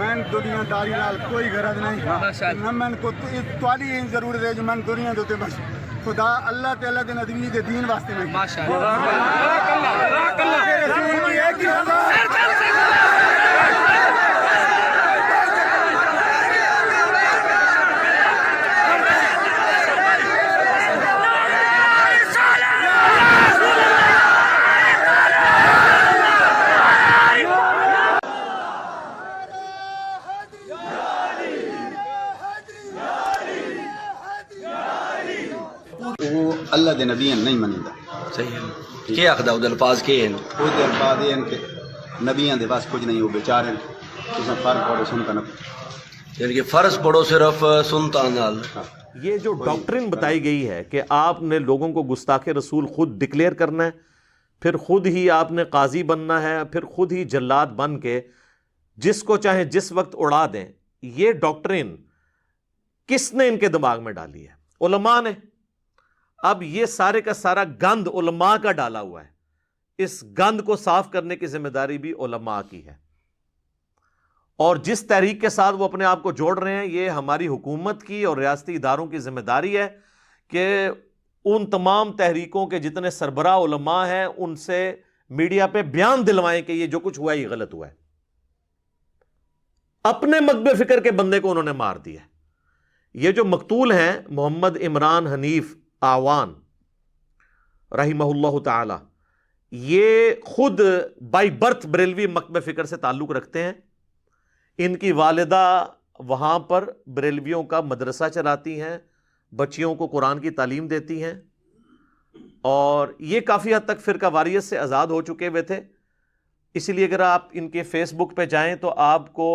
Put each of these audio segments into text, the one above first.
میں دنیا داری نال کوئی غرض نہیں نہ میں کو توالی ضرورت ہے جو میں دنیا دے بس خدا اللہ تعالی دے نبی دے دین واسطے نہیں ماشاءاللہ اللہ دے نبی نہیں منیدا صحیح ہے کیا آخدا وہ الفاظ کے ہیں وہ دے الفاظ ہیں کہ نبیاں دے پاس کچھ نہیں وہ بیچارے تساں فرض پڑھو سنتا نہ یعنی کہ فرض پڑھو صرف سنتا نال یہ جو ڈاکٹرن بتائی گئی ہے کہ آپ نے لوگوں کو گستاخ رسول خود ڈکلیئر کرنا ہے، پھر خود ہی آپ نے قاضی بننا ہے، پھر خود ہی جلاد بن کے جس کو چاہے جس وقت اڑا دیں، یہ ڈاکٹرن کس نے ان کے دماغ میں ڈالی ہے؟ علماء نے۔ اب یہ سارے کا سارا گند علماء کا ڈالا ہوا ہے، اس گند کو صاف کرنے کی ذمہ داری بھی علماء کی ہے، اور جس تحریک کے ساتھ وہ اپنے آپ کو جوڑ رہے ہیں یہ ہماری حکومت کی اور ریاستی اداروں کی ذمہ داری ہے کہ ان تمام تحریکوں کے جتنے سربراہ علماء ہیں ان سے میڈیا پہ بیان دلوائیں کہ یہ جو کچھ ہوا ہے یہ غلط ہوا ہے۔ اپنے مکتب فکر کے بندے کو انہوں نے مار دیا۔ یہ جو مقتول ہیں محمد عمران حنیف آوان رحمہ اللہ تعالی، یہ خود بائی برتھ بریلوی مکتب فکر سے تعلق رکھتے ہیں۔ ان کی والدہ وہاں پر بریلویوں کا مدرسہ چلاتی ہیں، بچیوں کو قرآن کی تعلیم دیتی ہیں، اور یہ کافی حد تک فرقہ واریت سے آزاد ہو چکے ہوئے تھے۔ اسی لیے اگر آپ ان کے فیس بک پہ جائیں تو آپ کو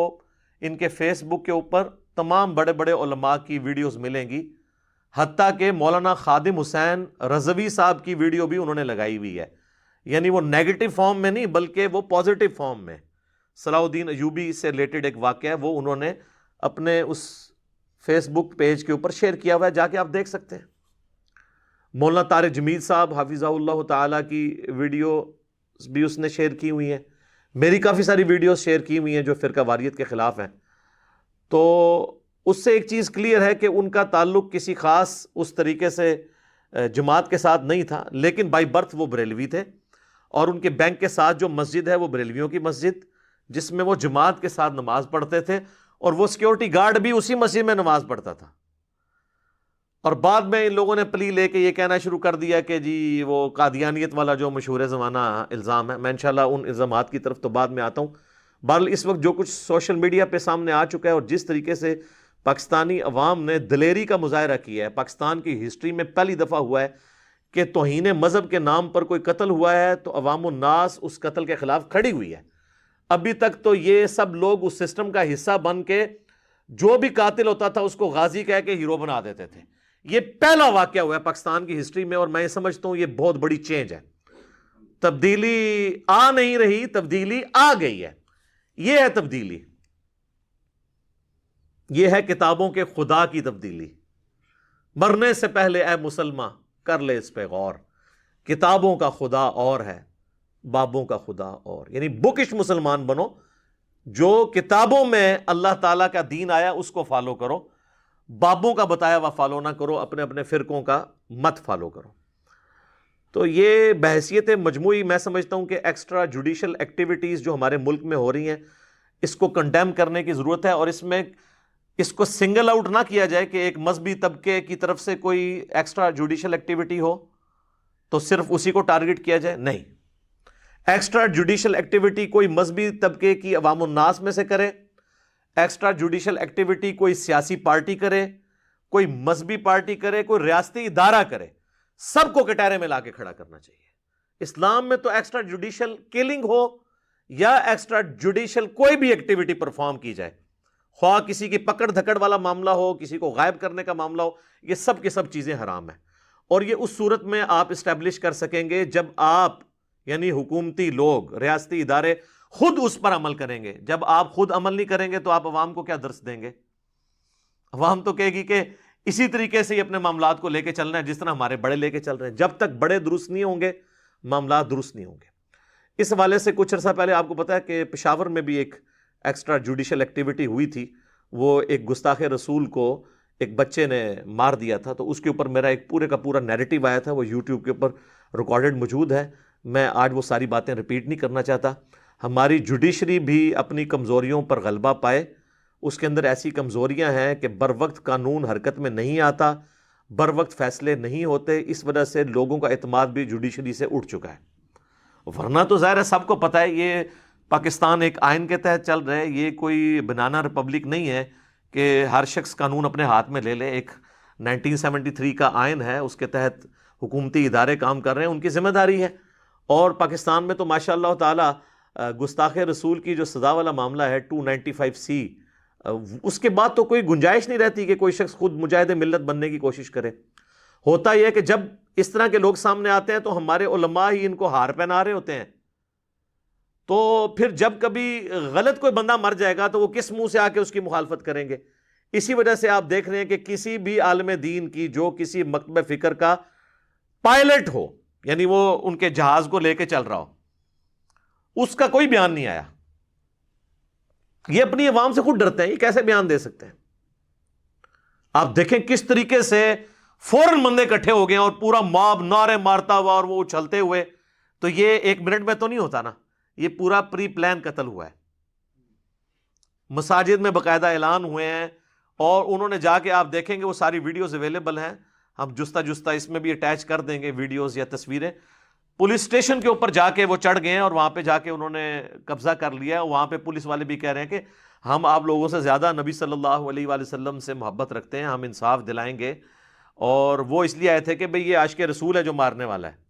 ان کے فیس بک کے اوپر تمام بڑے بڑے علماء کی ویڈیوز ملیں گی، حتیٰ کہ مولانا خادم حسین رضوی صاحب کی ویڈیو بھی انہوں نے لگائی ہوئی ہے، یعنی وہ نیگیٹو فارم میں نہیں بلکہ وہ پازیٹو فارم میں۔ صلاح الدین ایوبی سے ریلیٹڈ ایک واقعہ ہے، وہ انہوں نے اپنے اس فیس بک پیج کے اوپر شیئر کیا ہوا ہے، جا کے آپ دیکھ سکتے ہیں۔ مولانا طارق جمیل صاحب حافظہ اللہ تعالیٰ کی ویڈیو بھی اس نے شیئر کی ہوئی ہیں، میری کافی ساری ویڈیوز شیئر کی ہوئی ہیں جو فرقہ واریت کے خلاف ہیں۔ تو اس سے ایک چیز کلیئر ہے کہ ان کا تعلق کسی خاص اس طریقے سے جماعت کے ساتھ نہیں تھا، لیکن بائی برتھ وہ بریلوی تھے، اور ان کے بینک کے ساتھ جو مسجد ہے وہ بریلویوں کی مسجد، جس میں وہ جماعت کے ساتھ نماز پڑھتے تھے، اور وہ سیکیورٹی گارڈ بھی اسی مسجد میں نماز پڑھتا تھا۔ اور بعد میں ان لوگوں نے پلی لے کے یہ کہنا شروع کر دیا کہ جی وہ قادیانیت والا جو مشہور زمانہ الزام ہے، میں انشاءاللہ ان الزامات کی طرف تو بعد میں آتا ہوں۔ بہرحال اس وقت جو کچھ سوشل میڈیا پہ سامنے آ چکا ہے اور جس طریقے سے پاکستانی عوام نے دلیری کا مظاہرہ کیا ہے، پاکستان کی ہسٹری میں پہلی دفعہ ہوا ہے کہ توہین مذہب کے نام پر کوئی قتل ہوا ہے تو عوام الناس اس قتل کے خلاف کھڑی ہوئی ہے۔ ابھی تک تو یہ سب لوگ اس سسٹم کا حصہ بن کے جو بھی قاتل ہوتا تھا اس کو غازی کہہ کے ہیرو بنا دیتے تھے۔ یہ پہلا واقعہ ہوا ہے پاکستان کی ہسٹری میں، اور میں یہ سمجھتا ہوں یہ بہت بڑی چینج ہے۔ تبدیلی آ نہیں رہی، تبدیلی آ گئی ہے۔ یہ ہے تبدیلی، یہ ہے کتابوں کے خدا کی تبدیلی۔ مرنے سے پہلے اے مسلمان کر لے اس پہ غور، کتابوں کا خدا اور ہے، بابوں کا خدا اور، یعنی بکش مسلمان بنو، جو کتابوں میں اللہ تعالیٰ کا دین آیا اس کو فالو کرو، بابوں کا بتایا ہوا فالو نہ کرو، اپنے اپنے فرقوں کا مت فالو کرو۔ تو یہ بحیثیت مجموعی میں سمجھتا ہوں کہ ایکسٹرا جوڈیشل ایکٹیویٹیز جو ہمارے ملک میں ہو رہی ہیں اس کو کنڈیم کرنے کی ضرورت ہے، اور اس میں اس کو سنگل آؤٹ نہ کیا جائے کہ ایک مذہبی طبقے کی طرف سے کوئی ایکسٹرا جوڈیشل ایکٹیویٹی ہو تو صرف اسی کو ٹارگٹ کیا جائے. نہیں، ایکسٹرا جوڈیشل ایکٹیویٹی کوئی مذہبی طبقے کی عوام الناس میں سے کرے، ایکسٹرا جوڈیشل ایکٹیویٹی کوئی سیاسی پارٹی کرے، کوئی مذہبی پارٹی کرے، کوئی ریاستی ادارہ کرے، سب کو کٹہرے میں لا کے کھڑا کرنا چاہیے. اسلام میں تو ایکسٹرا جوڈیشل کلنگ ہو یا ایکسٹرا جوڈیشل کوئی بھی ایکٹیویٹی پرفارم کی جائے، خواہ کسی کی پکڑ دھکڑ والا معاملہ ہو، کسی کو غائب کرنے کا معاملہ ہو، یہ سب کے سب چیزیں حرام ہیں. اور یہ اس صورت میں آپ اسٹیبلش کر سکیں گے جب آپ یعنی حکومتی لوگ، ریاستی ادارے خود اس پر عمل کریں گے. جب آپ خود عمل نہیں کریں گے تو آپ عوام کو کیا درس دیں گے؟ عوام تو کہے گی کہ اسی طریقے سے ہی اپنے معاملات کو لے کے چلنا ہے جس طرح ہمارے بڑے لے کے چل رہے ہیں. جب تک بڑے درست نہیں ہوں گے معاملات درست نہیں ہوں گے. اس حوالے سے کچھ عرصہ پہلے آپ کو پتا ہے کہ پشاور میں بھی ایک ایکسٹرا جوڈیشل ایکٹیویٹی ہوئی تھی. وہ ایک گستاخ رسول کو ایک بچے نے مار دیا تھا، تو اس کے اوپر میرا ایک پورے کا پورا نیریٹو آیا تھا، وہ یوٹیوب کے اوپر ریکارڈڈ موجود ہے. میں آج وہ ساری باتیں ریپیٹ نہیں کرنا چاہتا. ہماری جوڈیشری بھی اپنی کمزوریوں پر غلبہ پائے. اس کے اندر ایسی کمزوریاں ہیں کہ بر وقت قانون حرکت میں نہیں آتا، بر وقت فیصلے نہیں ہوتے. اس وجہ سے لوگوں کا اعتماد بھی جوڈیشری سے اٹھ چکا ہے. ورنہ تو ظاہر ہے سب کو پتہ ہے یہ پاکستان ایک آئین کے تحت چل رہے، یہ کوئی بنانا ریپبلک نہیں ہے کہ ہر شخص قانون اپنے ہاتھ میں لے لے. ایک 1973 کا آئین ہے، اس کے تحت حکومتی ادارے کام کر رہے ہیں، ان کی ذمہ داری ہے. اور پاکستان میں تو ماشاء اللہ تعالی گستاخ رسول کی جو سزا والا معاملہ ہے 295C، اس کے بعد تو کوئی گنجائش نہیں رہتی کہ کوئی شخص خود مجاہد ملت بننے کی کوشش کرے. ہوتا یہ ہے کہ جب اس طرح کے لوگ سامنے آتے ہیں تو ہمارے علماء ہی ان کو ہار پہنا رہے ہوتے ہیں. تو پھر جب کبھی غلط کوئی بندہ مر جائے گا تو وہ کس منہ سے آ کے اس کی مخالفت کریں گے؟ اسی وجہ سے آپ دیکھ رہے ہیں کہ کسی بھی عالم دین کی جو کسی مکتب فکر کا پائلٹ ہو، یعنی وہ ان کے جہاز کو لے کے چل رہا ہو، اس کا کوئی بیان نہیں آیا. یہ اپنی عوام سے خود ڈرتے ہیں، یہ کیسے بیان دے سکتے ہیں؟ آپ دیکھیں کس طریقے سے فوراً بندے اکٹھے ہو گئے اور پورا موب نعرے مارتا ہوا اور وہ اچھلتے ہوئے. تو یہ ایک منٹ میں تو نہیں ہوتا نا، یہ پورا پری پلان قتل ہوا ہے. مساجد میں باقاعدہ اعلان ہوئے ہیں اور انہوں نے جا کے، آپ دیکھیں گے وہ ساری ویڈیوز اویلیبل ہیں، ہم جستہ اس میں بھی اٹیچ کر دیں گے ویڈیوز یا تصویریں. پولیس اسٹیشن کے اوپر جا کے وہ چڑھ گئے ہیں اور وہاں پہ جا کے انہوں نے قبضہ کر لیا ہے. وہاں پہ پولیس والے بھی کہہ رہے ہیں کہ ہم آپ لوگوں سے زیادہ نبی صلی اللہ علیہ وآلہ وسلم سے محبت رکھتے ہیں، ہم انصاف دلائیں گے. اور وہ اس لیے آئے تھے کہ بھئی یہ عاشق رسول ہے جو مارنے والا ہے.